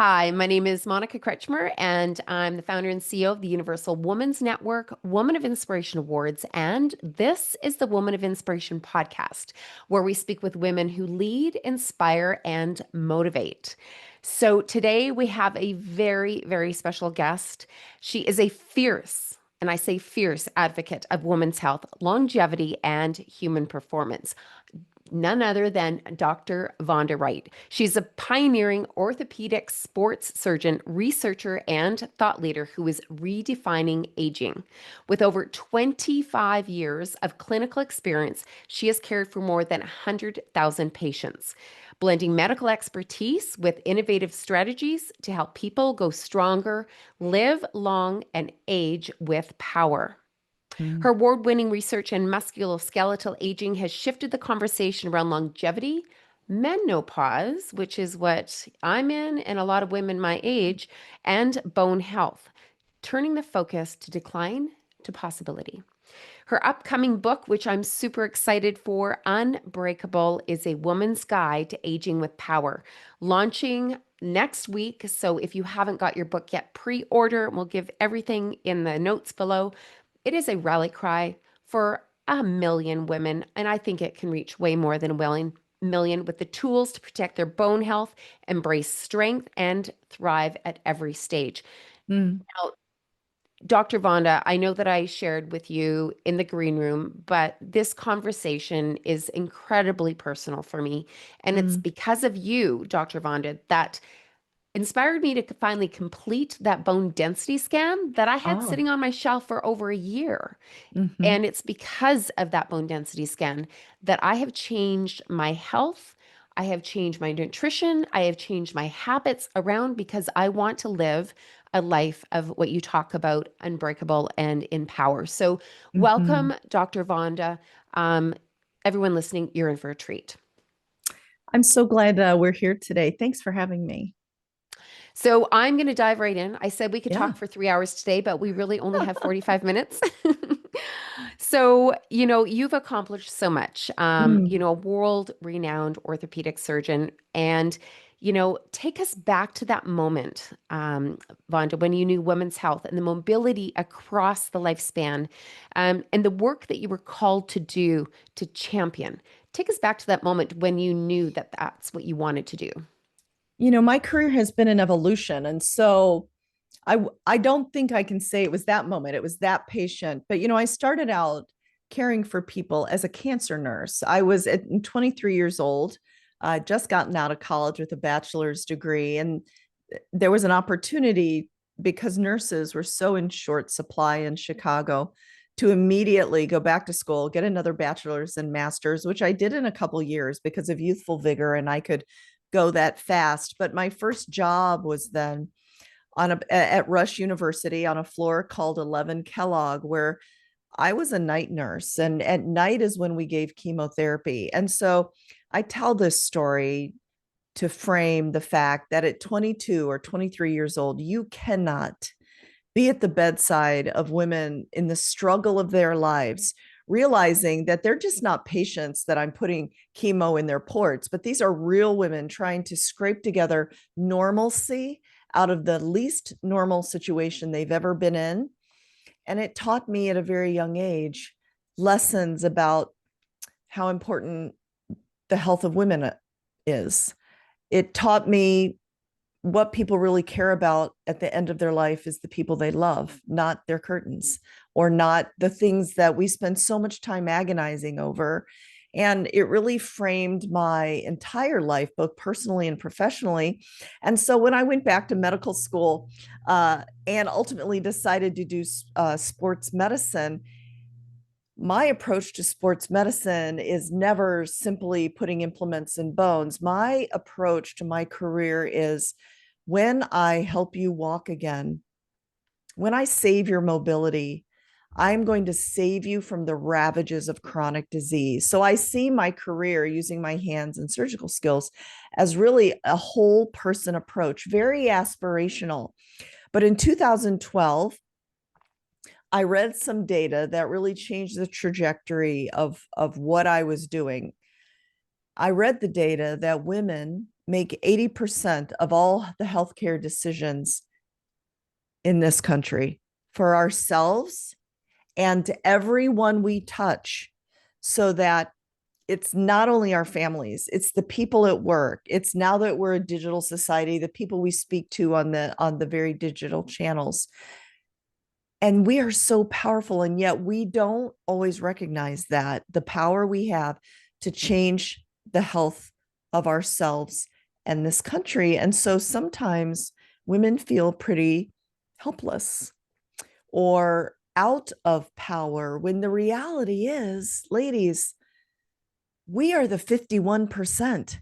Hi, my name is Monica Kretschmer, and I'm the founder and CEO of the Universal Women's Network, Woman of Inspiration Awards, and this is the Woman of Inspiration podcast, where we speak with women who lead, inspire, and motivate. So today we have a very, very special guest. She is a fierce, and I say fierce, advocate of women's health, longevity, and human performance, none other than Dr. Vonda Wright. She's a pioneering orthopedic sports surgeon, researcher, and thought leader who is redefining aging. With over 25 years of clinical experience, she has cared for more than 100,000 patients, blending medical expertise with innovative strategies to help people go stronger, live long, and age with power. Mm. Her award winning research in musculoskeletal aging has shifted the conversation around longevity, menopause, which is what I'm in, and a lot of women my age, and bone health, turning the focus to decline to possibility. Her upcoming book, which I'm super excited for, Unbreakable, is a woman's guide to aging with power, launching next week. So if you haven't got your book yet, pre order. We'll give everything in the notes below. It is a rally cry for a million women, and I think it can reach way more than a million with the tools to protect their bone health, embrace strength, and thrive at every stage. Mm. Now, Dr. Vonda, I know that I shared with you in the green room, but this conversation is incredibly personal for me. And it's Mm. because of you, Dr. Vonda, that inspired me to finally complete that bone density scan that I had Oh. sitting on my shelf for over a year. Hmm. And it's because of that bone density scan that I have changed my health. I have changed my nutrition. I have changed my habits around because I want to live a life of what you talk about, unbreakable and in power. So, Hmm. welcome, Dr. Vonda. Um, Everyone listening, you're in for a treat. I'm so glad we're here today. Thanks for having me. So I'm going to dive right in. I said we could Yeah. talk for 3 hours today, but we really only have 45 minutes. So, you've accomplished so much. Mm. A world-renowned orthopedic surgeon. And, take us back to that moment, Vonda, when you knew women's health and the mobility across the lifespan, and the work that you were called to do to champion. Take us back to that moment when you knew that that's what you wanted to do. My career has been an evolution, and so I don't think I can say it was that moment. It was that patient. But I started out caring for people as a cancer nurse. I was at 23 years old. I just gotten out of college with a bachelor's degree, and there was an opportunity because nurses were so in short supply in Chicago to immediately go back to school, get another bachelor's and master's, which I did in a couple years because of youthful vigor and I could go that fast. But my first job was then at Rush University on a floor called 11 Kellogg, where I was a night nurse, and at night is when we gave chemotherapy. And so I tell this story to frame the fact that at 22 or 23 years old, you cannot be at the bedside of women in the struggle of their lives, realizing that they're just not patients that I'm putting chemo in their ports, but these are real women trying to scrape together normalcy out of the least normal situation they've ever been in. And it taught me at a very young age lessons about how important the health of women is. It taught me what people really care about at the end of their life is the people they love, not their curtains or not the things that we spend so much time agonizing over. And it really framed my entire life, both personally and professionally. And so when I went back to medical school and ultimately decided to do sports medicine, my approach to sports medicine is never simply putting implements in bones. My approach to my career is when I help you walk again, when I save your mobility, I'm going to save you from the ravages of chronic disease. So I see my career using my hands and surgical skills as really a whole person approach, very aspirational. But in 2012, I read some data that really changed the trajectory of what I was doing. I read the data that women make 80% of all the healthcare decisions in this country for ourselves and to everyone we touch, so that it's not only our families, it's the people at work. It's, now that we're a digital society, the people we speak to on the very digital channels. And we are so powerful, and yet we don't always recognize that the power we have to change the health of ourselves and this country. And so sometimes women feel pretty helpless or out of power, when the reality is, ladies, we are the 51%.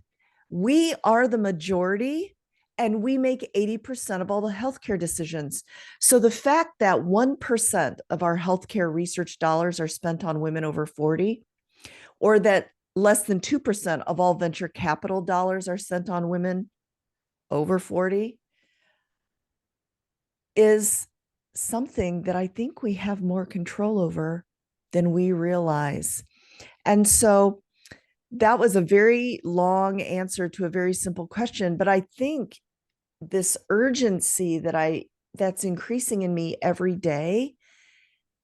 We are the majority, and we make 80% of all the healthcare decisions. So the fact that 1% of our healthcare research dollars are spent on women over 40, or that less than 2% of all venture capital dollars are spent on women over 40, is something that I think we have more control over than we realize. And so that was a very long answer to a very simple question, but I think this urgency that's increasing in me every day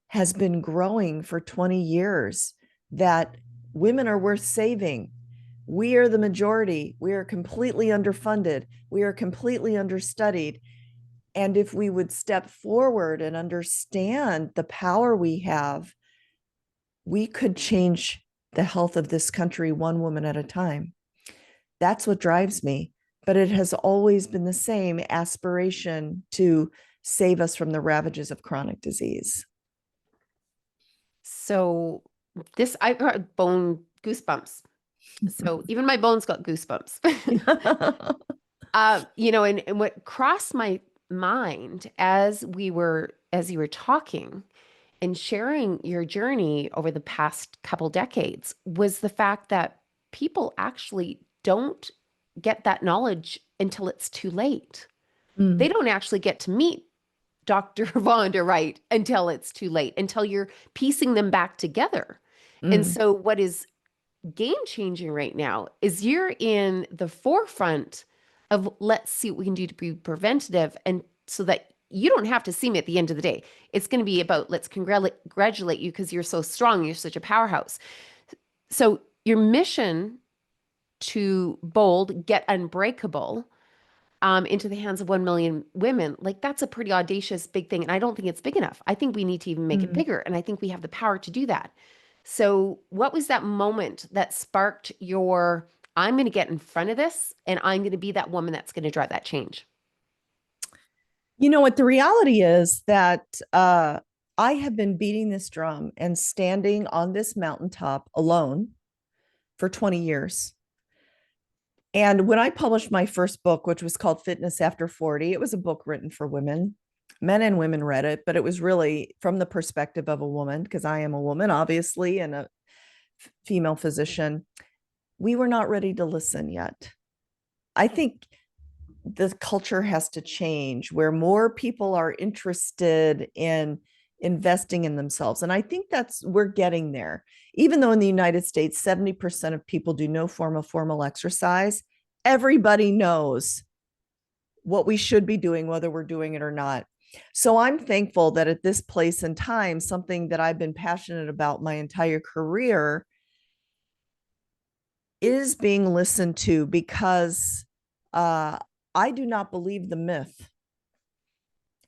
has been growing for 20 years, that women are worth saving. We are the majority. We are completely underfunded. We are completely understudied. And if we would step forward and understand the power we have, we could change the health of this country one woman at a time. That's what drives me. But it has always been the same aspiration to save us from the ravages of chronic disease. So I got bone goosebumps. So even my bones got goosebumps. And what crossed my mind as you were talking and sharing your journey over the past couple decades was the fact that people actually don't get that knowledge until it's too late. They don't actually get to meet Dr. Vonda Wright until it's too late, until you're piecing them back together. And so what is game changing right now is you're in the forefront of, let's see what we can do to be preventative, and so that you don't have to see me at the end of the day. It's going to be about, let's congratulate you because you're so strong, you're such a powerhouse. So your mission to bold, get unbreakable into the hands of 1 million women, like that's a pretty audacious big thing. And I don't think it's big enough. I think we need to even make it bigger. And I think we have the power to do that. So what was that moment that sparked your, I'm going to get in front of this and I'm going to be that woman that's going to drive that change? You know what? The reality is that I have been beating this drum and standing on this mountaintop alone for 20 years. And when I published my first book, which was called Fitness After 40, it was a book written for women. Men and women read it, but it was really from the perspective of a woman, because I am a woman, obviously, and a female physician. We were not ready to listen yet. I think the culture has to change, where more people are interested in investing in themselves. And I think we're getting there. Even though in the United States, 70% of people do no form of formal exercise, everybody knows what we should be doing, whether we're doing it or not. So I'm thankful that at this place and time, something that I've been passionate about my entire career is being listened to, because I do not believe the myth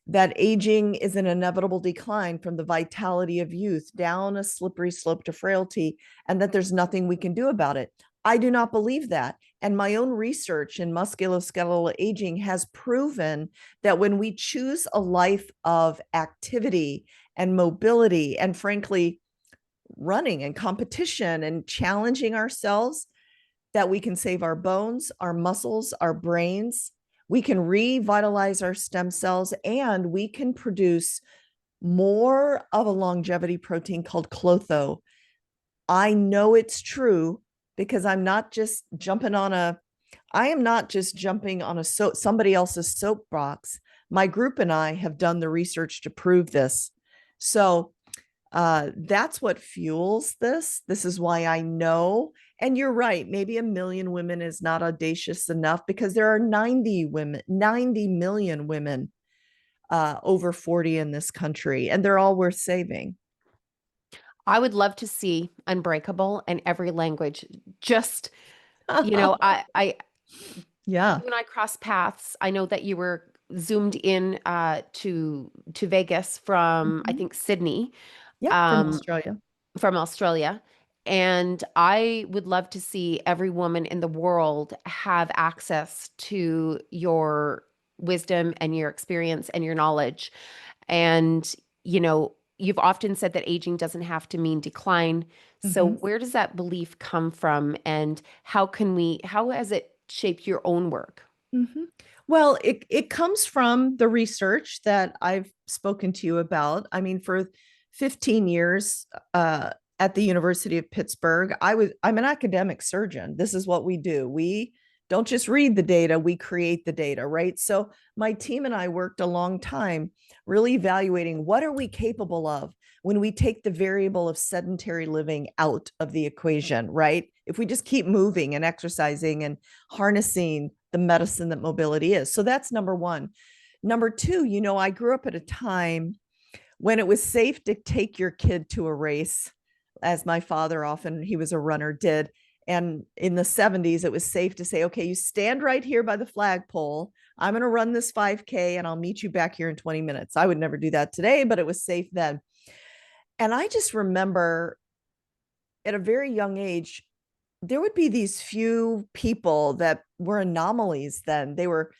that aging is an inevitable decline from the vitality of youth down a slippery slope to frailty, and that there's nothing we can do about it. I do not believe that. And my own research in musculoskeletal aging has proven that when we choose a life of activity and mobility, and frankly, running and competition and challenging ourselves, that we can save our bones, our muscles, our brains. We can revitalize our stem cells, and we can produce more of a longevity protein called clotho. I know it's true because I'm not just jumping on somebody else's soapbox. My group and I have done the research to prove this. So That's what fuels this. This is why I know. And you're right. Maybe 1 million women is not audacious enough because there are 90 million women over 40 in this country, and they're all worth saving. I would love to see Unbreakable in every language. Just, I Yeah. you and I crossed paths. I know that you were zoomed in to Vegas from I Mhm. think Sydney, Yep. From um, Australia. from Australia. And I would love to see every woman in the world have access to your wisdom and your experience and your knowledge. And, you've often said that aging doesn't have to mean decline. So Mhm. where does that belief come from? And how has it shaped your own work? Mm-hmm. Well, it comes from the research that I've spoken to you about. I mean, for 15 years at the University of Pittsburgh, I'm an academic surgeon. This is what we do. We don't just read the data, we create the data, right? So my team and I worked a long time really evaluating what are we capable of when we take the variable of sedentary living out of the equation, right? If we just keep moving and exercising and harnessing the medicine that mobility is. So that's number one. Number two, I grew up at a time when it was safe to take your kid to a race, as my father often, he was a runner, did. And in the 70s, it was safe to say, okay, you stand right here by the flagpole. I'm going to run this 5K and I'll meet you back here in 20 minutes. I would never do that today, but it was safe then. And I just remember at a very young age, there would be these few people that were anomalies then. They were,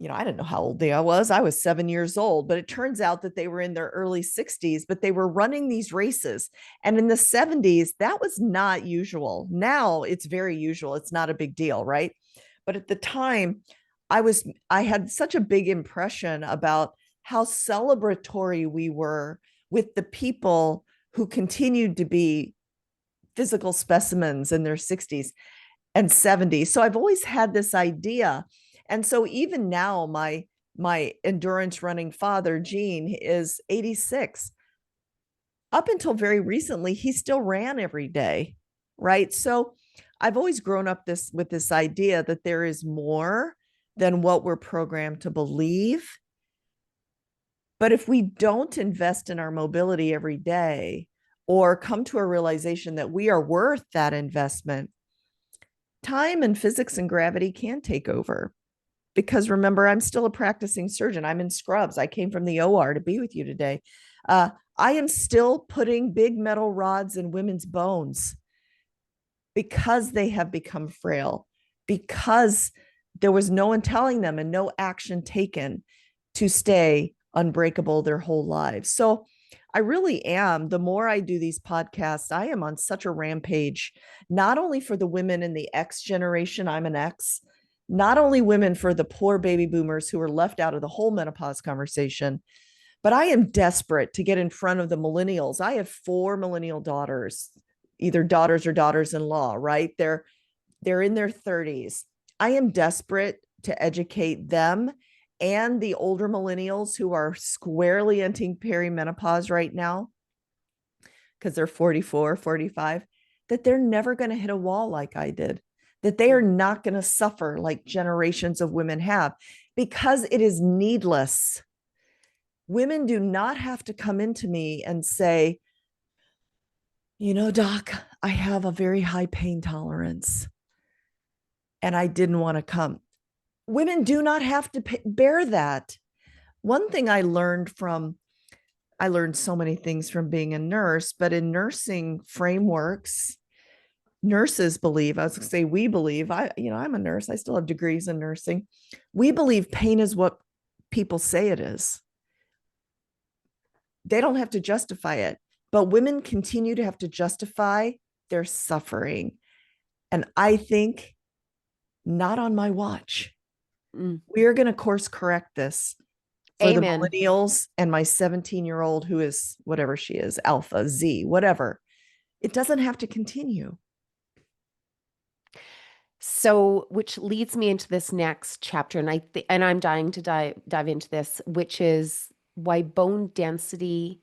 I didn't know how old I was. I was 7 years old, but it turns out that they were in their early 60s, but they were running these races. And in the 70s, that was not usual. Now it's very usual. It's not a big deal, right? But at the time, I had such a big impression about how celebratory we were with the people who continued to be physical specimens in their 60s and 70s. So I've always had this idea. And so even now, my endurance running father, Gene, is 86. Up until very recently, he still ran every day. Right. So I've always grown up with this idea that there is more than what we're programmed to believe. But if we don't invest in our mobility every day or come to a realization that we are worth that investment, time and physics and gravity can take over. Because remember, I'm still a practicing surgeon. I'm in scrubs. I came from the OR to be with you today. I am still putting big metal rods in women's bones because they have become frail, because there was no one telling them and no action taken to stay unbreakable their whole lives. So I really am. The more I do these podcasts, I am on such a rampage, not only for the women in the X generation, I'm an X, not only women for the poor baby boomers who are left out of the whole menopause conversation, but I am desperate to get in front of the millennials. I have 4 millennial daughters, either daughters or daughters-in-law, right? They're in their 30s. I am desperate to educate them and the older millennials who are squarely entering perimenopause right now because they're 44, 45, that they're never going to hit a wall like I did, that they are not going to suffer like generations of women have because it is needless. Women do not have to come into me and say, doc, I have a very high pain tolerance and I didn't want to come. Women do not have to bear that. One thing I learned so many things from being a nurse, but in nursing frameworks, nurses believe, I was going to say, we believe, I'm a nurse, I still have degrees in nursing. We believe pain is what people say it is. They don't have to justify it, but women continue to have to justify their suffering. And I think not on my watch. Mm. We are going to course correct this for the Amen. millennials and my 17-year-old who is whatever she is, Alpha, Z, whatever. It doesn't have to continue. So, which leads me into this next chapter, and and I'm dying to dive into this, which is why bone density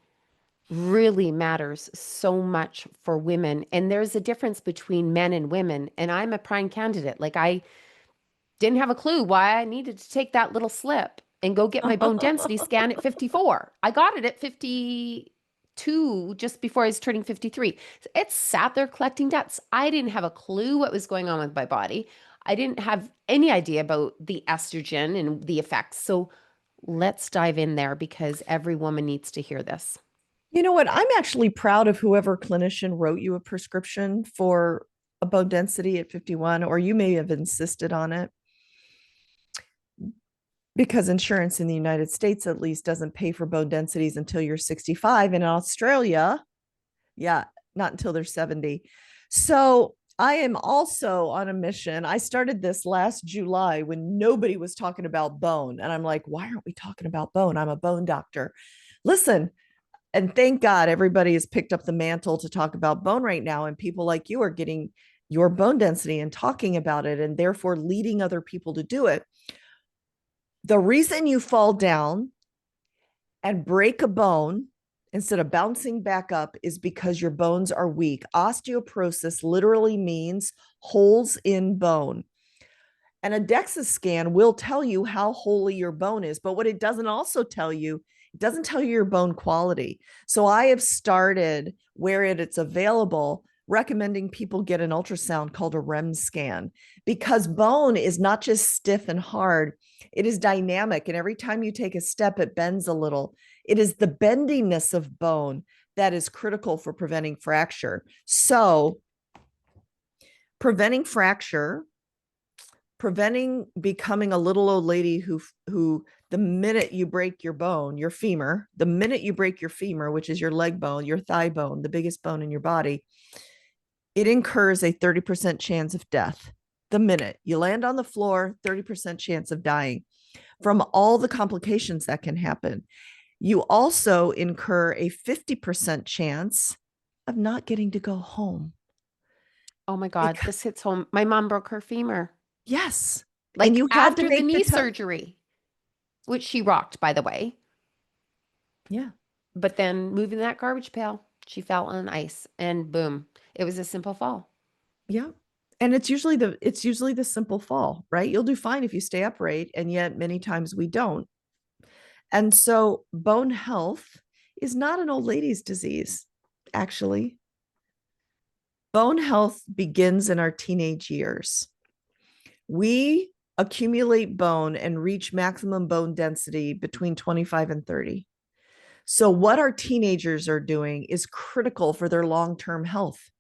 really matters so much for women. And there's a difference between men and women. And I'm a prime candidate. Like, I didn't have a clue why I needed to take that little slip and go get my bone density scan at 54. I got it at 52 just before I was turning 53. It sat there collecting debts. I didn't have a clue what was going on with my body. I didn't have any idea about the estrogen and the effects. So let's dive in there because every woman needs to hear this. You know what? I'm actually proud of whoever clinician wrote you a prescription for a bone density at 51, or you may have insisted on it because insurance in the United States, at least, doesn't pay for bone densities until you're 65. And in Australia, yeah, not until they're 70. So I am also on a mission. I started this last July when nobody was talking about bone. And I'm like, why aren't we talking about bone? I'm a bone doctor. Listen, and thank God everybody has picked up the mantle to talk about bone right now. And people like you are getting your bone density and talking about it and therefore leading other people to do it. The reason you fall down and break a bone instead of bouncing back up is because your bones are weak. Osteoporosis literally means holes in bone. And a DEXA scan will tell you how holy your bone is. But what it doesn't also tell you, it doesn't tell you your bone quality. So I have started where it's available, recommending people get an ultrasound called a REM scan, because bone is not just stiff and hard, it is dynamic. And every time you take a step, it bends a little. It is the bendiness of bone that is critical for preventing fracture. So preventing fracture, preventing becoming a little old lady who the minute you break your bone, your femur, the minute you break your femur, which is your leg bone, your thigh bone, the biggest bone in your body, it incurs a 30% chance of death. The minute you land on the floor, 30% chance of dying from all the complications that can happen. You also incur a 50% chance of not getting to go home. Oh my God, Because, this hits home. My mom broke her femur, yes. And like you had to after the make the knee toe. surgery, which she rocked, by the way. Yeah. But then moving that garbage pail, she fell on ice and boom, it was a simple fall. Yeah. And it's usually the simple fall, right? You'll do fine if you stay upright, and yet many times we don't. And so bone health is not an old lady's disease, actually. Bone health begins in our teenage years. We accumulate bone and reach maximum bone density between 25 and 30. So, what our teenagers are doing is critical for their long term health.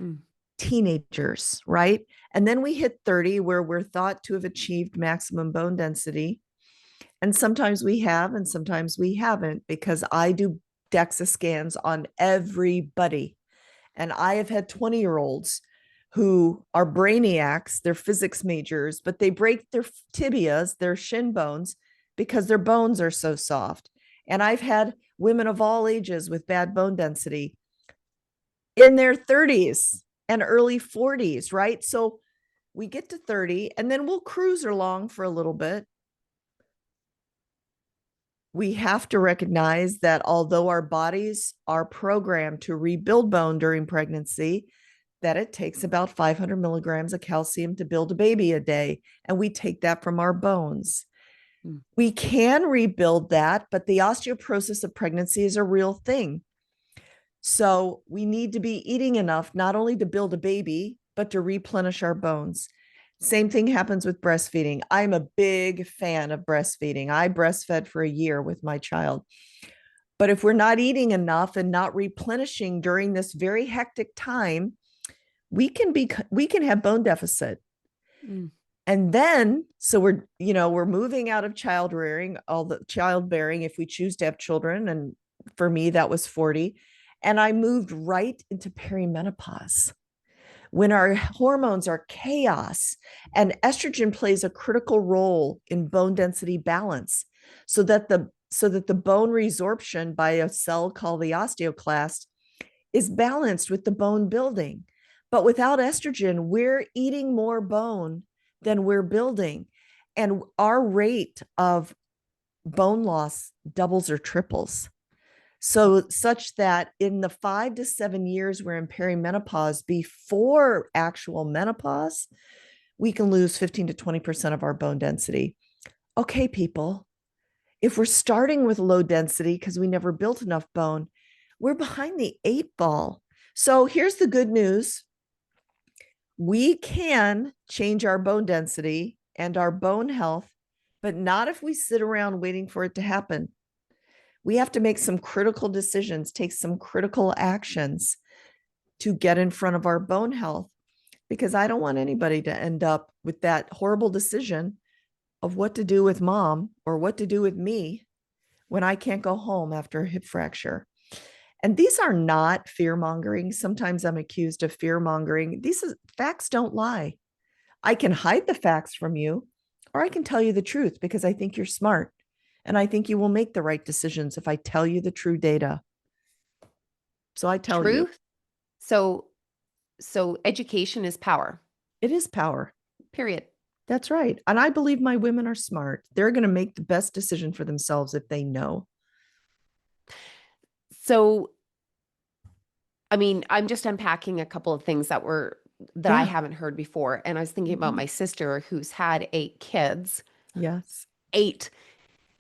Mm. Teenagers, right? And then we hit 30, where we're thought to have achieved maximum bone density. And sometimes we have, and sometimes we haven't, because I do DEXA scans on everybody. And I have had 20-year-olds who are brainiacs, they're physics majors, but they break their tibias, their shin bones, because their bones are so soft. And I've had women of all ages with bad bone density in their 30s and early 40s, right? So we get to 30 and then we'll cruise along for a little bit. We have to recognize that although our bodies are programmed to rebuild bone during pregnancy, that it takes about 500 milligrams of calcium to build a baby a day. And we take that from our bones. Mm. We can rebuild that, but the osteoporosis of pregnancy is a real thing. So we need to be eating enough, not only to build a baby, but to replenish our bones. Same thing happens with breastfeeding. I'm a big fan of breastfeeding. I breastfed for a year with my child. But if we're not eating enough and not replenishing during this very hectic time, we can have bone deficit. Mm. And then so we're moving out of child rearing, all the childbearing if we choose to have children, and for me that was 40, and I moved right into perimenopause when our hormones are chaos, and estrogen plays a critical role in bone density balance, so that the bone resorption by a cell called the osteoclast is balanced with the bone building. But without estrogen, we're eating more bone than we're building. And our rate of bone loss doubles or triples. So, such that in the 5 to 7 years we're in perimenopause before actual menopause, we can lose 15 to 20% of our bone density. Okay, people, if we're starting with low density because we never built enough bone, we're behind the 8 ball. So, here's the good news: we can change our bone density and our bone health, but not if we sit around waiting for it to happen. We have to make some critical decisions, take some critical actions to get in front of our bone health, because I don't want anybody to end up with that horrible decision of what to do with mom or what to do with me when I can't go home after a hip fracture. And these are not fear mongering. Sometimes I'm accused of fear mongering. Facts don't lie. I can hide the facts from you, or I can tell you the truth because I think you're smart. And I think you will make the right decisions if I tell you the true data. So I tell you, Truth. So, so education is power, it is power. period. That's right. And I believe my women are smart. They're going to make the best decision for themselves if they know. So, I mean, I'm just unpacking a couple of things that I Yeah. haven't heard before. And I was thinking about Mhm. my sister who's had 8 kids, Yes. 8.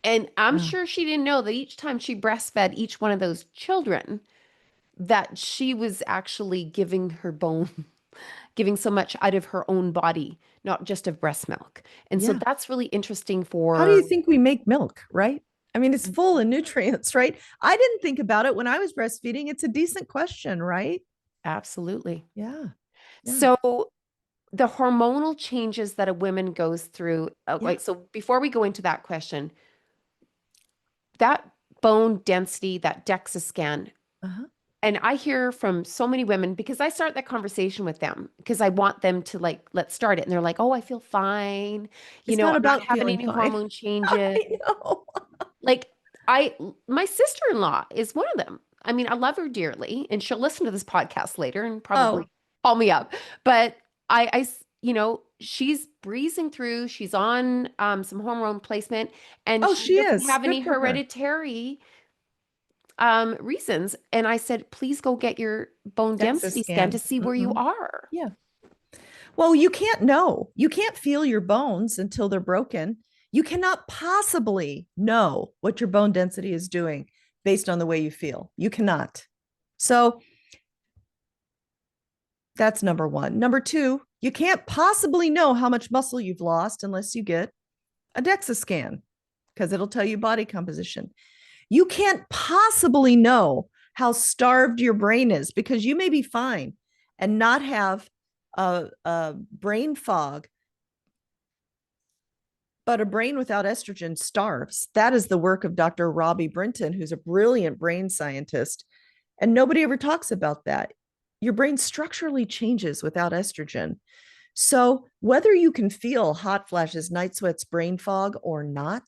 And I'm Yeah. sure she didn't know that each time she breastfed each one of those children, that she was actually giving her bone, giving so much out of her own body, not just of breast milk. And so Yeah. that's really interesting How do you for think we make milk, right? I mean, it's full of nutrients, right? I didn't think about it when I was breastfeeding. It's a decent question, right? absolutely. Yeah. Yeah. So the hormonal changes that a woman goes through, Yeah. wait, so before we go into that question, that bone density, that DEXA scan, Uh-huh. and I hear from so many women because I start that conversation with them because I want them to like, let's start it. And they're like, oh, I feel fine. It's I'm not not about having feeling any fine. hormone changes. I know. Like I, my sister-in-law is one of them. I mean, I love her dearly and she'll listen to this podcast later and probably Oh, call me up. But she's breezing through. She's on some hormone placement and oh, she she doesn't is. have Good any for her. hereditary reasons. And I said, please go get your bone DEXA density scan to scan. see where you are. Yeah. Well, you can't know. You can't feel your bones until they're broken. You cannot possibly know what your bone density is doing based on the way you feel. You cannot. So that's number one. Number two, you can't possibly know how much muscle you've lost unless you get a DEXA scan because it'll tell you body composition. You can't possibly know how starved your brain is because you may be fine and not have a brain fog, but a brain without estrogen starves. That is the work of Dr. Robbie Brinton, who's a brilliant brain scientist. And nobody ever talks about that. Your brain structurally changes without estrogen. So, whether you can feel hot flashes, night sweats, brain fog, or not,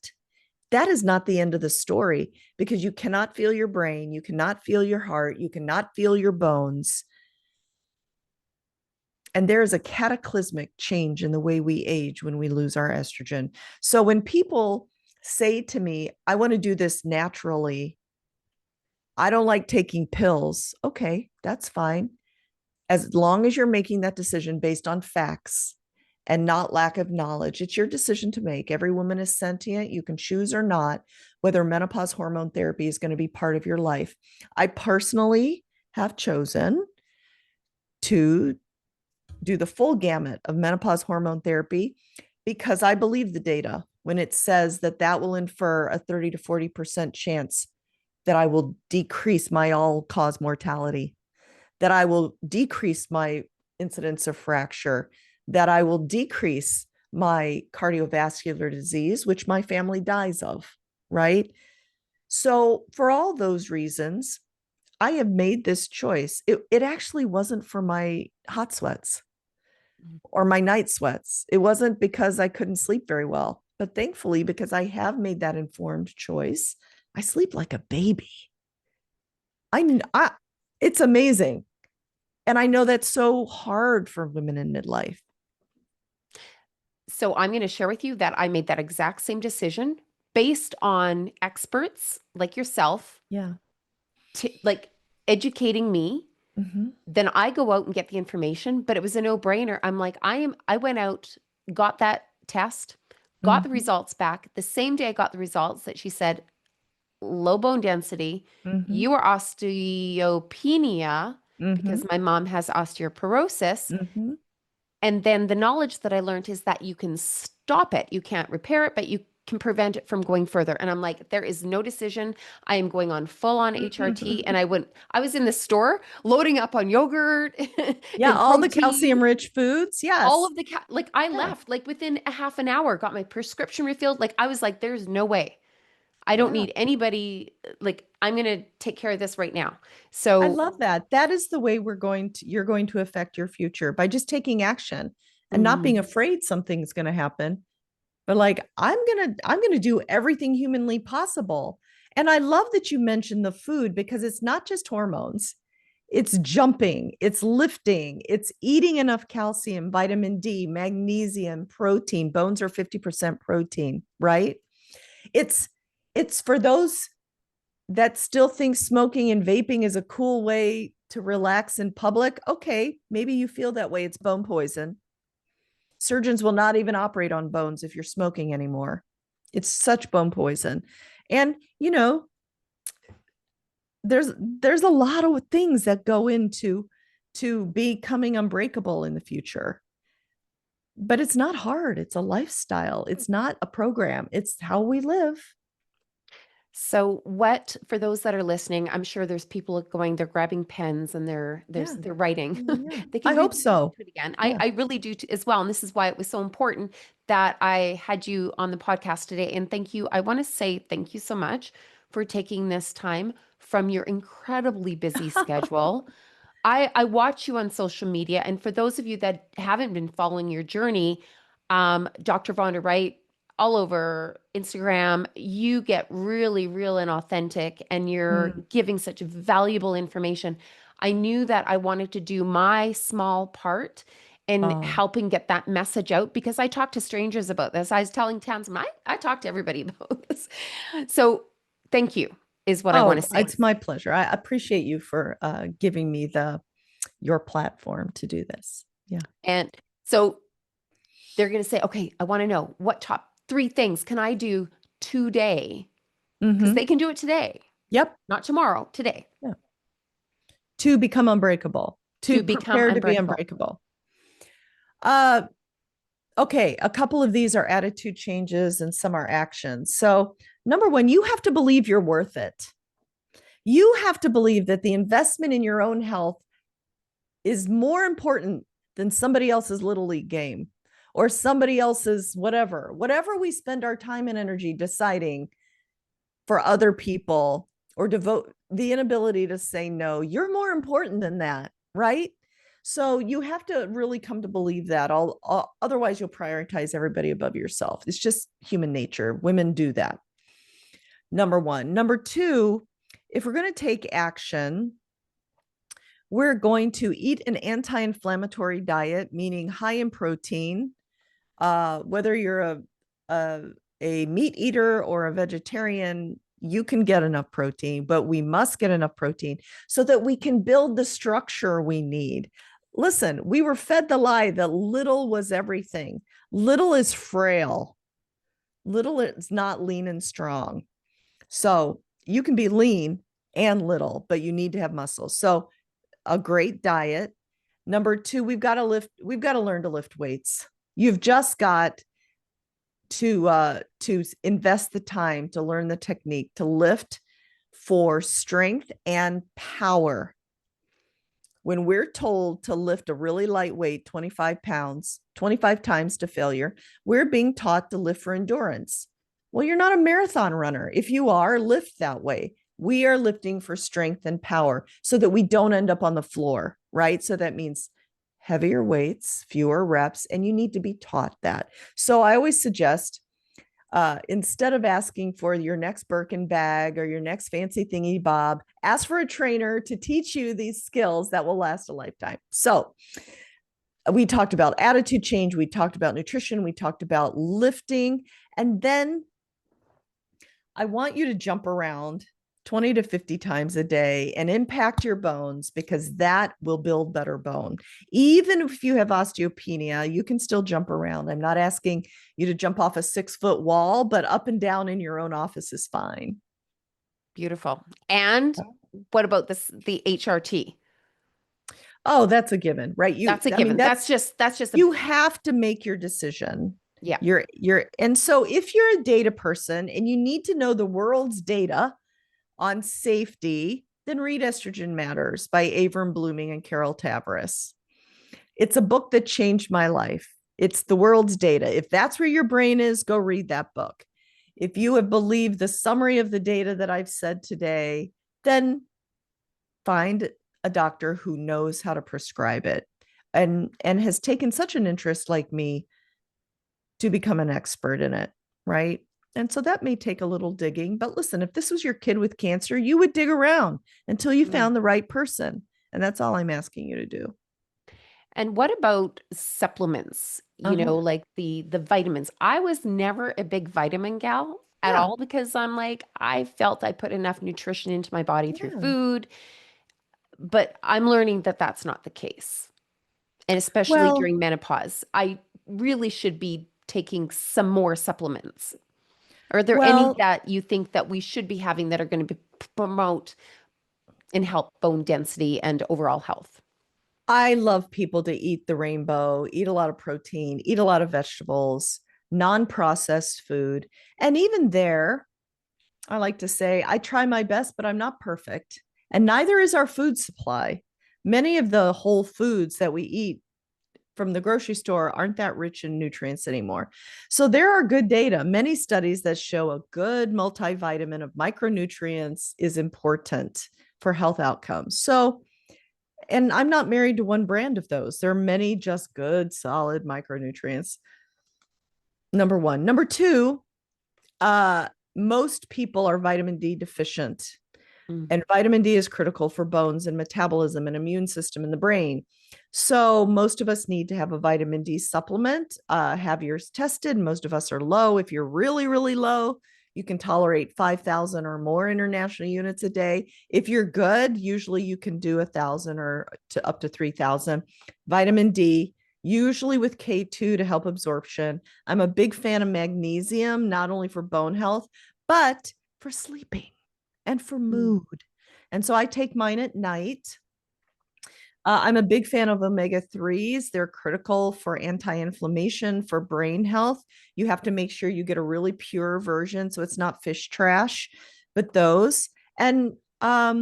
that is not the end of the story because you cannot feel your brain, you cannot feel your heart, you cannot feel your bones. And there is a cataclysmic change in the way we age when we lose our estrogen. So when people say to me, I want to do this naturally, I don't like taking pills. Okay, that's fine. As long as you're making that decision based on facts and not lack of knowledge, it's your decision to make. Every woman is sentient. You can choose or not whether menopause hormone therapy is going to be part of your life. I personally have chosen to do the full gamut of menopause hormone therapy because I believe the data when it says that that will infer a 30 to 40% chance that I will decrease my all cause mortality, that I will decrease my incidence of fracture, that I will decrease my cardiovascular disease, which my family dies of, right? So, for all those reasons, I have made this choice. It actually wasn't for my hot sweats or my night sweats. It wasn't because I couldn't sleep very well, but thankfully, because I have made that informed choice, I sleep like a baby. I it's amazing. And I know that's so hard for women in midlife. So I'm going to share with you that I made that exact same decision based on experts like yourself Yeah. like educating me. Mhm. Then I go out and get the information, but it was a no-brainer. I'm like, I went out, got that test, got the Mhm. results back. The same day I got the results that she said, low bone density, Mhm. you are osteopenia because Mhm. my mom has osteoporosis. Mhm. And then the knowledge that I learned is that you can stop it. You can't repair it, but you can prevent it from going further. And I'm like, there is no decision. I am going on full on HRT. And I was in the store loading up on yogurt Yeah, and all the protein, calcium rich foods. all Yes. of like I Yeah. left like within a half an hour, got my prescription refilled. Like I was like, there's no way. I don't Yeah. need anybody. Like I'm going to take care of this right now. I So, love that. That is the way you're going to affect your future by just taking action and not being mhm. afraid something's going to happen, but like I'm going to do everything humanly possible. And I love that you mentioned the food because it's not just hormones. It's jumping, it's lifting, it's eating enough calcium, vitamin D, magnesium, protein. Bones are 50% protein, right? It's it's for those that still think smoking and vaping is a cool way to relax in public. Okay, maybe you feel that way. It's bone poison. Surgeons will not even operate on bones if you're smoking anymore. It's such bone poison. And, there's a lot of things that go into to becoming unbreakable in the future. But it's not hard. It's a lifestyle. It's not a program. It's how we live. So what for those that are listening, I'm sure there's people going, they're grabbing pens and Yeah. they're writing. Yeah. They I can hope re-listen so. to it again. Yeah. I really do as well. And this is why it was so important that I had you on the podcast today. And thank you. I want to say thank you so much for taking this time from your incredibly busy schedule. I watch you on social media, and for those of you that haven't been following your journey, Dr. Vonda Wright, all over Instagram, you get really real and authentic, and you're Mm. giving such valuable information. I knew that I wanted to do my small part in Oh, helping get that message out because I talk to strangers about this. I was telling Tamsin, I talk to everybody about this. So thank you, is what I want to say. it's my pleasure. I appreciate you for giving me the your platform to do this. Yeah. And so they're going to say, okay, I want to know what top three things can I do today? Because Mm-hmm. they can do it today, Yep. not tomorrow, today, Yeah. To become unbreakable, to to become prepare to be unbreakable. unbreakable. Uh, okay. A couple of these are attitude changes and some are actions. So, number one, you have to believe you're worth it. You have to believe that the investment in your own health is more important than somebody else's little league game or somebody else's whatever we spend our time and energy deciding for other people or devote the inability to say no. You're more important than that, right? So you have to really come to believe that. Otherwise, you'll prioritize everybody above yourself. It's just human nature. Women do that. Number one. Number two, if we're going to take action, we're going to eat an anti-inflammatory diet, meaning high in protein. Whether you're a a meat eater or a vegetarian, you can get enough protein, but we must get enough protein so that we can build the structure we need. Listen, we were fed the lie that little was everything. Little is frail. Little is not lean and strong. So you can be lean and little, but you need to have muscles. So a great diet. Number two, we've got to learn to lift weights. You've just got to invest the time to learn the technique to lift for strength and power. When we're told to lift a really lightweight 25 pounds 25 times to failure, we're being taught to lift for endurance. Well, you're not a marathon runner. If you are, lift that way. We are lifting for strength and power so that we don't end up on the floor, right? So that means heavier weights, fewer reps, and you need to be taught that. So I always suggest instead of asking for your next Birkin bag or your next fancy thingy bob, ask for a trainer to teach you these skills that will last a lifetime. So we talked about attitude change, we talked about nutrition, we talked about lifting, and then I want you to jump around 20 to 50 times a day and impact your bones because that will build better bone. Even if you have osteopenia, you can still jump around. I'm not asking you to jump off a 6-foot wall, but up and down in your own office is fine. Beautiful. And what about the HRT? Oh, that's a given, right? That's a I mean, given. That's just a you have to make your decision. yeah. And so if you're a data person and you need to know the world's data on safety, then read Estrogen Matters by Avram Blooming and Carol Tavris. It's a book that changed my life. It's the world's data. If that's where your brain is, go read that book. If you have believed the summary of the data that I've said today, then find a doctor who knows how to prescribe it and has taken such an interest like me to become an expert in it, right? And so that may take a little digging, but listen, if this was your kid with cancer, you would dig around until you Mm. found the right person. And that's all I'm asking you to do. And what about supplements? Uh-huh. Like the vitamins. I was never a big vitamin gal at Yeah. all because I'm like, I felt I put enough nutrition into my body through Yeah. food, but I'm learning that that's not the case. And especially Well, during menopause, I really should be taking some more supplements. Are there any well, that you think that we should be having that are going to promote and help bone density and overall health? I love people to eat the rainbow, eat a lot of protein, eat a lot of vegetables, non-processed food. And even there, I like to say, I try my best, but I'm not perfect. And neither is our food supply. Many of the whole foods that we eat from the grocery store aren't that rich in nutrients anymore. So there are good data, many studies that show a good multivitamin of micronutrients is important for health outcomes. So, and I'm not married to one brand of those. There are many just good, solid micronutrients. Number one. Number two, most people are vitamin D deficient. Mm. And vitamin D is critical for bones and metabolism and immune system in the brain. So most of us need to have a vitamin D supplement, have yours tested. Most of us are low. If you're really, really low, you can tolerate 5,000 or more international units a day. If you're good, usually you can do 1,000 or to up to 3,000. Vitamin D, usually with K2 to help absorption. I'm a big fan of magnesium, not only for bone health, but for sleeping and for Mm. mood. And so I take mine at night. I'm a big fan of omega 3s. They're critical for anti inflammation, for brain health. You have to make sure you get a really pure version so it's not fish trash, but those. And I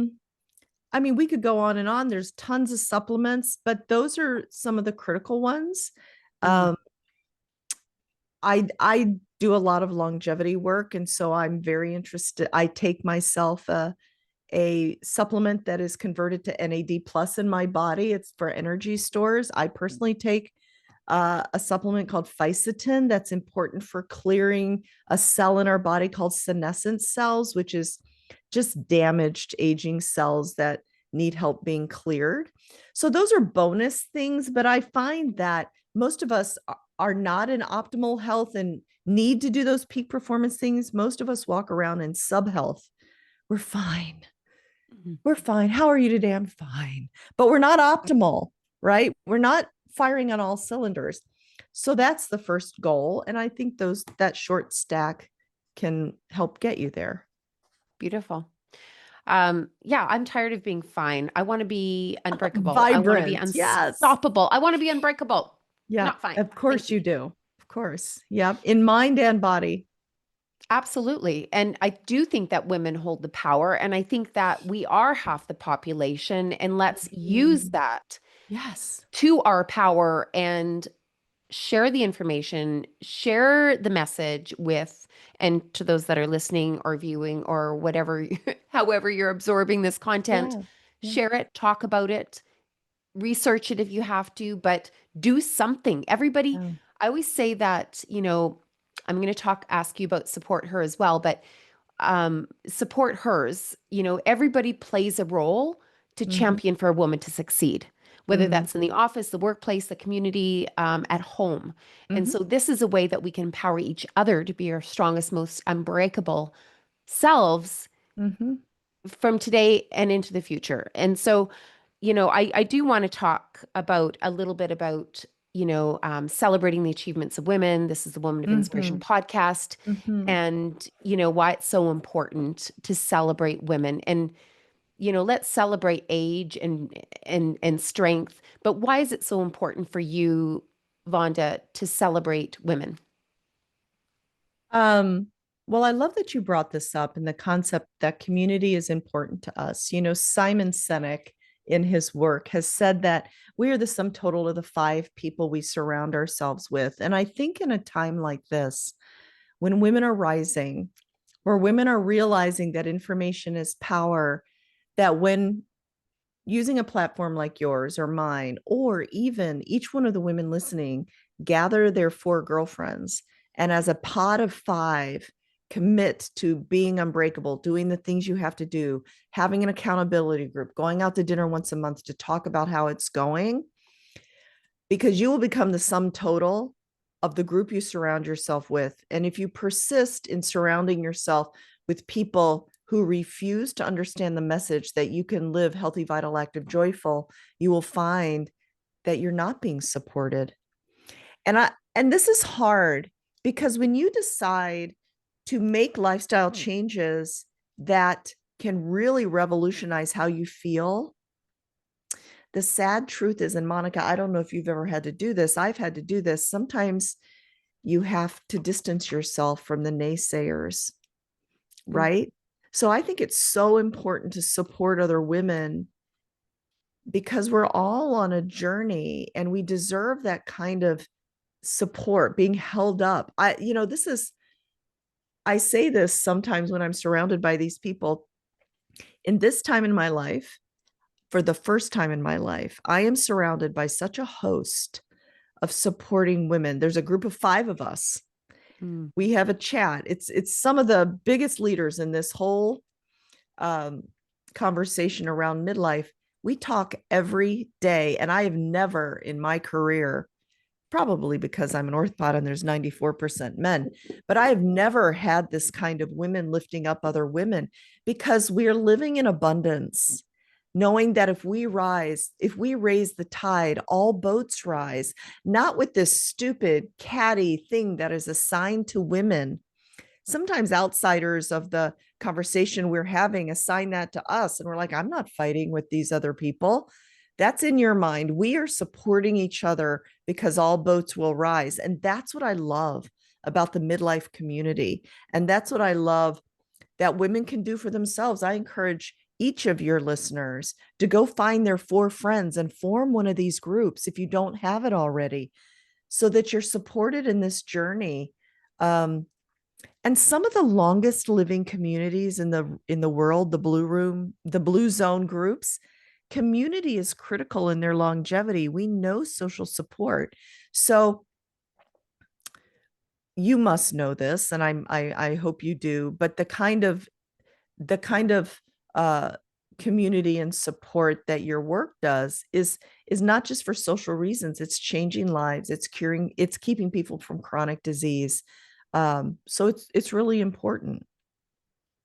mean, we could go on and on. There's tons of supplements, but those are some of the critical ones. Mm. Um, I do a lot of longevity work, and so I'm very interested. I take myself a supplement that is converted to NAD plus in my body. It's for energy stores. I personally take a supplement called Fisetin that's important for clearing a cell in our body called senescent cells, which is just damaged aging cells that need help being cleared. So those are bonus things, but I find that most of us are not in optimal health and need to do those peak performance things. Most of us walk around in sub health. We're fine. Mhm. We're fine. How are you today? I'm fine. But we're not optimal, right? We're not firing on all cylinders. So that's the first goal. And I think that short stack can help get you there. Beautiful. Yeah, I'm tired of being fine. I want to be unbreakable. I want to be Vibrant. Yes. unstoppable. I want to be unbreakable, Yeah. not fine. Of Thank course you. you do. Of course. Yeah. In mind and body. Absolutely. And I do think that women hold the power. And I think that we are half the population. And let's use Mhm. that Yes. to our power and share the information, share the message with, and to those that are listening or viewing or whatever, however you're absorbing this content, Yeah. Yeah. share it, talk about it, research it if you have to, but do something. Everybody, Yeah. I always say that, I'm going to ask you about support her as well, but support hers. Everybody plays a role to Mhm. champion for a woman to succeed, whether Mhm. that's in the office, the workplace, the community, at home. And Mhm. so this is a way that we can empower each other to be our strongest, most unbreakable selves Mhm. from today and into the future. And so, I do want to talk about a little bit about, celebrating the achievements of women. This is the Woman of Inspiration Mm-hmm. podcast, Mm-hmm. and, why it's so important to celebrate women. And, let's celebrate age and strength. But why is it so important for you, Vonda, to celebrate women? Um, well, I love that you brought this up and the concept that community is important to us. You know, Simon Sinek in his work has said that we are the sum total of the five people we surround ourselves with. And I think in a time like this, when women are rising, where women are realizing that information is power, that when using a platform like yours or mine, or even each one of the women listening, gather their four girlfriends and as a pod of five, commit to being unbreakable, doing the things you have to do, having an accountability group, going out to dinner once a month to talk about how it's going, because you will become the sum total of the group you surround yourself with. And if you persist in surrounding yourself with people who refuse to understand the message that you can live healthy, vital, active, joyful, you will find that you're not being supported. And this is hard because when you decide to make lifestyle changes that can really revolutionize how you feel, the sad truth is, and Monica, I don't know if you've ever had to do this. I've had to do this. Sometimes you have to distance yourself from the naysayers, Mm, right? So I think it's so important to support other women because we're all on a journey and we deserve that kind of support, being held up. I say this sometimes when I'm surrounded by these people. In this time in my life, for the first time in my life, I am surrounded by such a host of supporting women. There's a group of five of us. mm. We have a chat. It's some of the biggest leaders in this whole um, conversation around midlife. We talk every day, and I have never in my career, probably because I'm an orthopod and there's 94% men, but I have never had this kind of women lifting up other women because we're living in abundance, knowing that if we rise, if we raise the tide, all boats rise, not with this stupid catty thing that is assigned to women. Sometimes outsiders of the conversation we're having assign that to us, and we're like, I'm not fighting with these other people. That's in your mind. We are supporting each other because all boats will rise. And that's what I love about the midlife community. And that's what I love that women can do for themselves. I encourage each of your listeners to go find their four friends and form one of these groups if you don't have it already, so that you're supported in this journey. And some of the longest living communities in the world, the blue zone groups, community is critical in their longevity. We know social support. So you must know this, and I hope you do, but the kind of uh community and support that your work does is not just for social reasons. It's changing lives, it's curing, it's keeping people from chronic disease. So it's really important.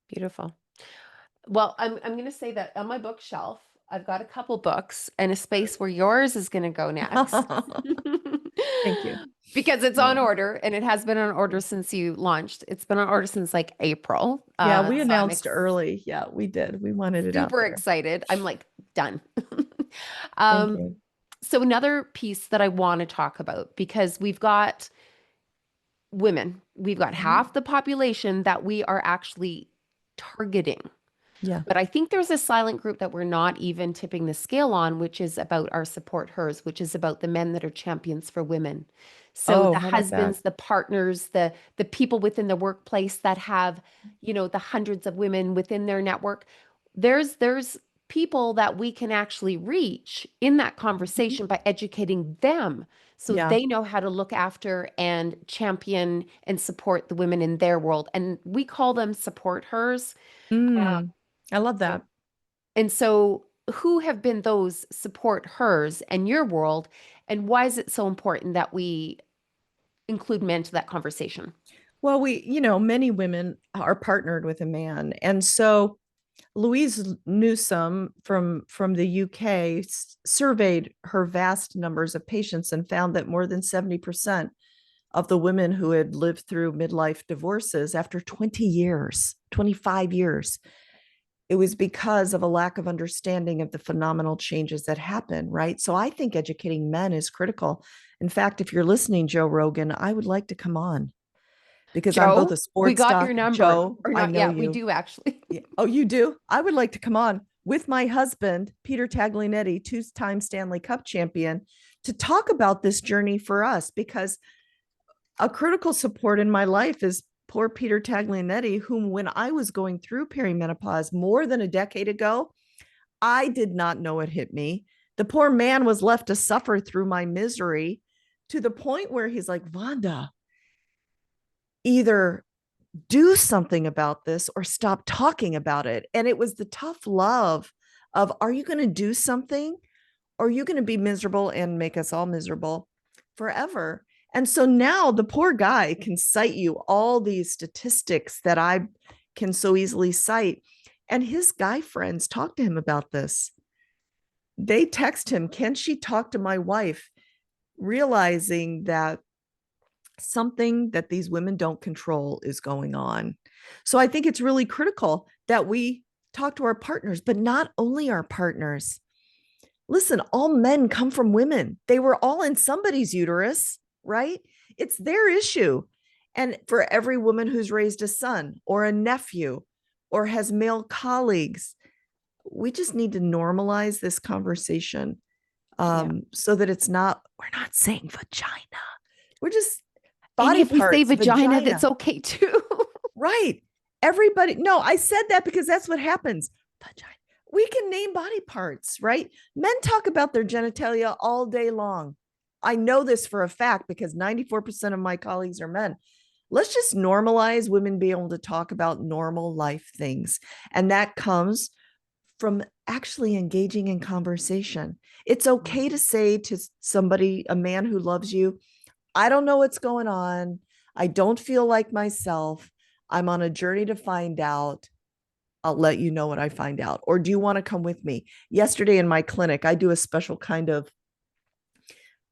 Beautiful. Well, I'm going to say that on my bookshelf, I've got a couple books and a space where yours is going to go next. Thank you. Because it's Yeah. on order and it has been on order since you launched. It's been on order since like April. Yeah, we So I'm announced early. Yeah, we did. We wanted it out super there. excited. I'm like done. Thank Um, you. so another piece that I want to talk about, because we've got women, we've got Mhm. half the population that we are actually targeting. Yeah. But I think there's a silent group that we're not even tipping the scale on, which is about our support hers, which is about the men that are champions for women. So Oh, the how about that? husbands, the partners, the people within the workplace that have, the hundreds of women within their network. There's people that we can actually reach in that Mhm. conversation by educating them so Yeah. they know how to look after and champion and support the women in their world. And we call them support hers. Mm, I love that. And so, who have been those support hers and your world? And why is it so important that we include men to that conversation? Well, many women are partnered with a man. And so Louise Newsom from the UK surveyed her vast numbers of patients and found that more than 70% of the women who had lived through midlife divorces after 20 years, 25 years, it was because of a lack of understanding of the phenomenal changes that happen, right? So I think educating men is critical. In fact, if you're listening, Joe Rogan, I would like to come on because I'm both Joe, a we sports got your doc. number. Joe, Or I not know yet. We you. do actually. Yeah. Oh, you do? I would like to come on with my husband, Peter Taglianetti, two-time Stanley Cup champion, to talk about this journey for us because a critical support in my life is poor Peter Taglianetti, whom when I was going through perimenopause more than a decade ago, I did not know it hit me. The poor man was left to suffer through my misery to the point where he's like, Vonda, either do something about this or stop talking about it. And it was the tough love of, are you going to do something? Or are you going to be miserable and make us all miserable forever? And so now the poor guy can cite you all these statistics that I can so easily cite. And his guy friends talk to him about this. They text him, can she talk to my wife? Realizing that something that these women don't control is going on. So I think it's really critical that we talk to our partners, but not only our partners. Listen, all men come from women. They were all in somebody's uterus, right? It's their issue. And for every woman who's raised a son or a nephew or has male colleagues, we just need to normalize this conversation Yeah. so that we're not saying vagina. We're just And body if we say parts, vagina, that's vagina. okay too. Right. Everybody, no, I said that because that's what happens. Vagina. We can name body parts, right? Men talk about their genitalia all day long. I know this for a fact because 94% of my colleagues are men. Let's just normalize women being able to talk about normal life things. And that comes from actually engaging in conversation. It's okay to say to somebody, a man who loves you, I don't know what's going on. I don't feel like myself. I'm on a journey to find out. I'll let you know what I find out. Or do you want to come with me? Yesterday in my clinic, I do a special kind of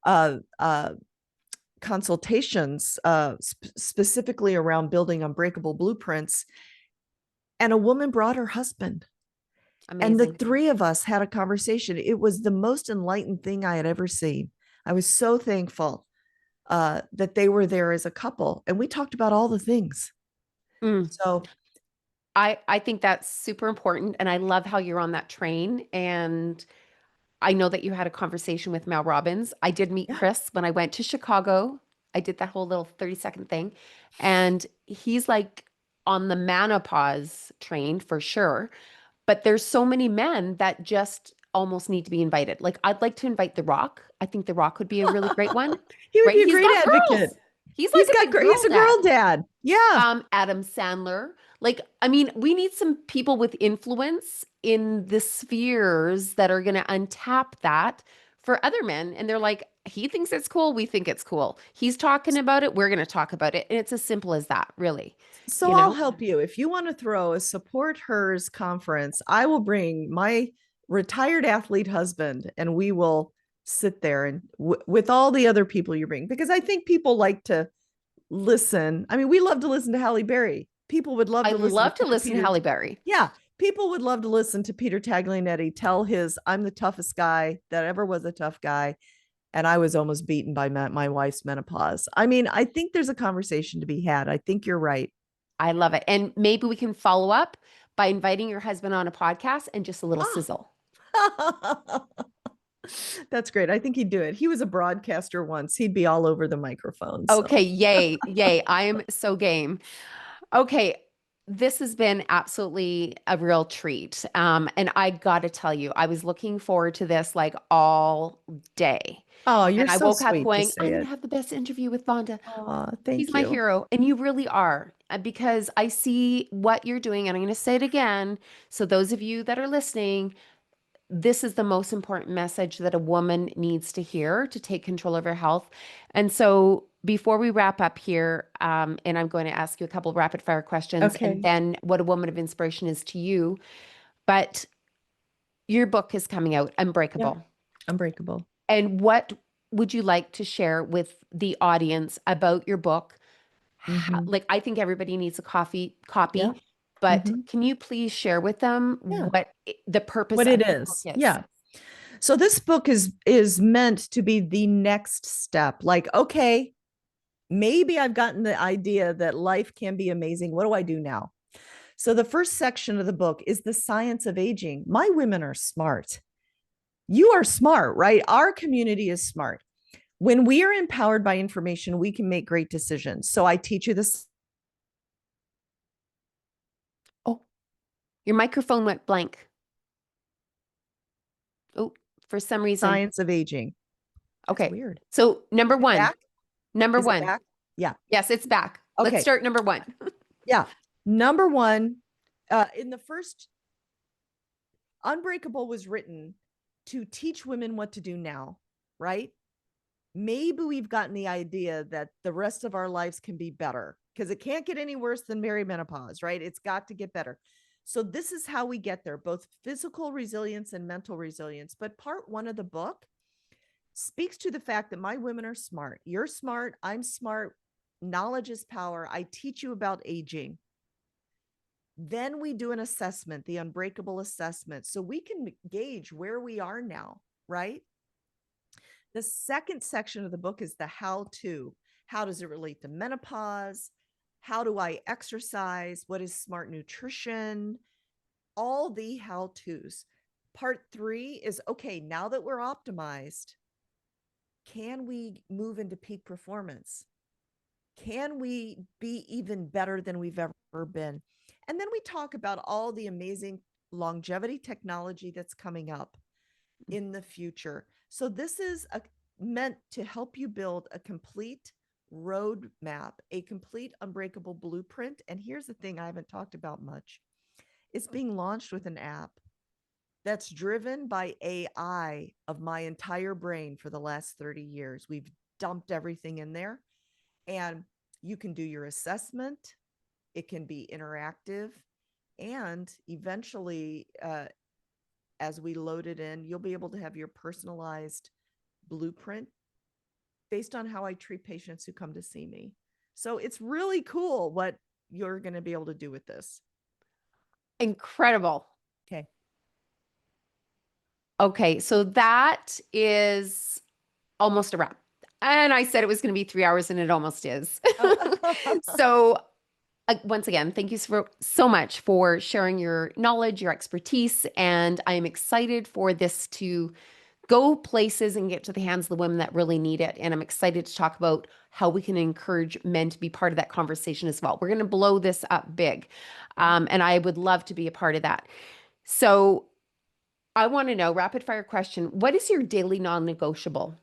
uh, uh, consultations specifically around building unbreakable blueprints. And a woman brought her husband. And the Amazing. three of us had a conversation. It was the most enlightened thing I had ever seen. I was so thankful that they were there as a couple. And we talked about all the things. Mm. So, I think that's super important. And I love how you're on that train. And I know that you had a conversation with Mel Robbins. I did meet yeah. Chris when I went to Chicago. I did that whole little 30-second thing. And he's like on the menopause train for sure. But there's so many men that just almost need to be invited. Like I'd like to invite The Rock. I think The Rock would be a really great one, He would right? be a He's great got advocate. girls. He's like a big He's girl a dad. girl dad. Yeah. Adam Sandler. Like, I mean, we need some people with influence in the spheres that are going to untap that for other men. And they're like, he thinks it's cool. We think it's cool. He's talking about it. We're going to talk about it. And it's as simple as that, really. So You I'll know? help you. If you want to throw a support hers conference, I will bring my retired athlete husband and we will sit there and with all the other people you bring because I think people like to listen. I mean, we love to listen to Halle Berry. People would love I to listen love to to listen to Peter. Halle Berry. Yeah, people would love to listen to Peter Taglianetti tell his I'm the toughest guy that ever was a tough guy and I was almost beaten by my wife's menopause. I mean, I think there's a conversation to be had. I think you're right. I love it. And maybe we can follow up by inviting your husband on a podcast and just a little sizzle. Oh. That's great. I think he'd do it. He was a broadcaster once. He'd be all over the microphone. Okay, So, yay, yay. I am so game. Okay, this has been absolutely a real treat. And I got to tell you, I was looking forward to this like all day. oh, you're And I so woke up sweet to going, I'm say going to it. have the best interview with Vonda. Oh, She's thank my you. hero. And you really are, because I see what you're doing. And I'm going to say it again. So, those of you that are listening, this is the most important message that a woman needs to hear to take control of her health. And so, before we wrap up here, and I'm going to ask you a couple of rapid fire questions, and Okay. then what a woman of inspiration is to you. But your book is coming out, Yeah. Unbreakable. Unbreakable. And what would you like to share with the audience about your book? Mm-hmm. Like, I think everybody needs a Yeah. copy, but Mm-hmm. can you please share with them Yeah. what the purpose What of it your book is. is? Yeah. So this book is meant to be the next step. Like, okay, maybe I've gotten the idea that life can be amazing. What do I do now? So the first section of the book is the science of aging. My women are smart. You are smart, right? Our community is smart. When we are empowered by information, we can make great decisions. So I teach you this Oh, your microphone went blank. Oh, for some reason. science of aging. That's Okay. weird. So, number Is it one, back? number Is it one. back? Yeah. Yes, it's back. Let's Okay. start number one. Yeah. Number one, in the first, Unbreakable was written to teach women what to do now, right? Maybe we've gotten the idea that the rest of our lives can be better because it can't get any worse than perimenopause, right? It's got to get better. So this is how we get there, both physical resilience and mental resilience. But part one of the book speaks to the fact that my women are smart. You're smart. I'm smart. Knowledge is power. I teach you about aging. Then we do an assessment, the unbreakable assessment, so we can gauge where we are now, right? The second section of the book is the how to. How does it relate to menopause? How do I exercise? What is smart nutrition? All the how to's. Part three is okay, now that we're optimized, can we move into peak performance? Can we be even better than we've ever been? And then we talk about all the amazing longevity technology that's coming up in the future. So this is meant to help you build a complete roadmap, a complete unbreakable blueprint. And here's the thing I haven't talked about much. It's being launched with an app that's driven by AI of my entire brain for the last 30 years. We've dumped everything in there and you can do your assessment. It can be interactive. And eventually, as we load it in, you'll be able to have your personalized blueprint based on how I treat patients who come to see me. So it's really cool what you're going to be able to do with this. Incredible. Okay. Okay, so that is almost a wrap. And I said it was going to be 3 hours, and it almost is. So, once again, thank you so much for sharing your knowledge, your expertise. And I am excited for this to go places and get to the hands of the women that really need it. And I'm excited to talk about how we can encourage men to be part of that conversation as well. We're going to blow this up big. And I would love to be a part of that. So, I want to know, rapid fire question, what is your daily non-negotiable?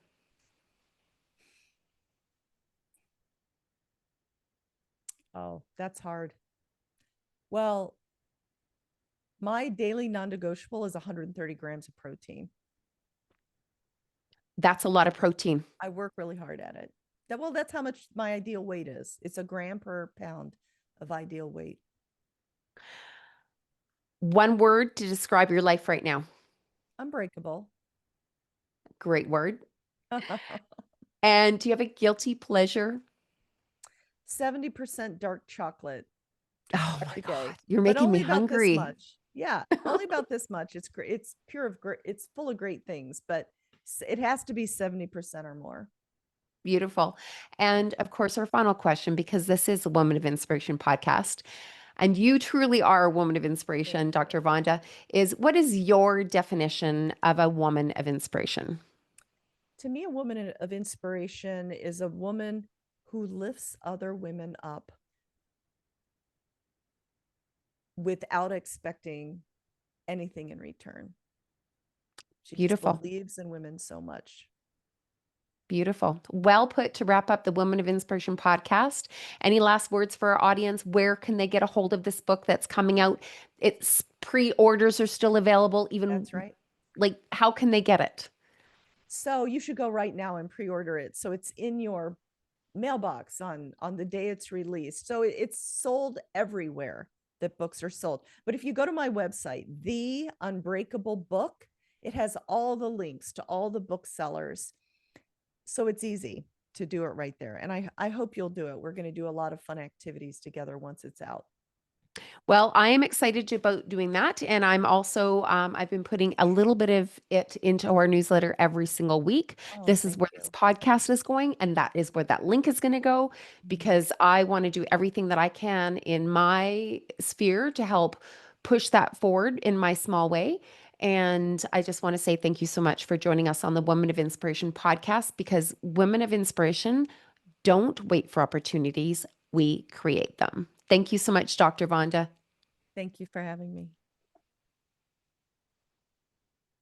Oh, that's hard. Well, my daily non-negotiable is 130 grams of protein. That's a lot of protein. I work really hard at it. Well, that's how much my ideal weight is. It's a gram per pound of ideal weight. One word to describe your life right now. Unbreakable. Great word. And do you have a guilty pleasure? 70% dark chocolate Oh my every God, day, you're but making me only about this hungry. much. Yeah, only about this much. It's great. It's pure of great. It's full of great things, but it has to be 70% or more. Beautiful. And of course, our final question, because this is a Woman of Inspiration podcast, and you truly are a woman of Thank inspiration, you. Dr. Vonda, is what is your definition of a woman of inspiration? To me, a woman of inspiration is a woman who lifts other women up without expecting anything in return. She just Beautiful. believes in women so much. Beautiful. Well put to wrap up the Women of Inspiration podcast. Any last words for our audience? Where can they get a hold of this book that's coming out? Its pre-orders are still available. Even That's right. like, how can they get it? So you should go right now and pre-order it. So it's in your mailbox on the day it's released. So it's sold everywhere. that books are sold. But if you go to my website, The Unbreakable Book, it has all the links to all the booksellers. So it's easy to do it right there. And I hope you'll do it. We're going to do a lot of fun activities together once it's out. Well, I am excited about doing that. And I'm also, I've been putting a little bit of it into our newsletter every single week. Oh, This is thank where this you. podcast is going, and that is where that link is going to go Mhm. because I want to do everything that I can in my sphere to help push that forward in my small way. And I just want to say thank you so much for joining us on the Women of Inspiration podcast because women of inspiration don't wait for opportunities, we create them. Thank you so much, Dr. Vonda. Thank you for having me.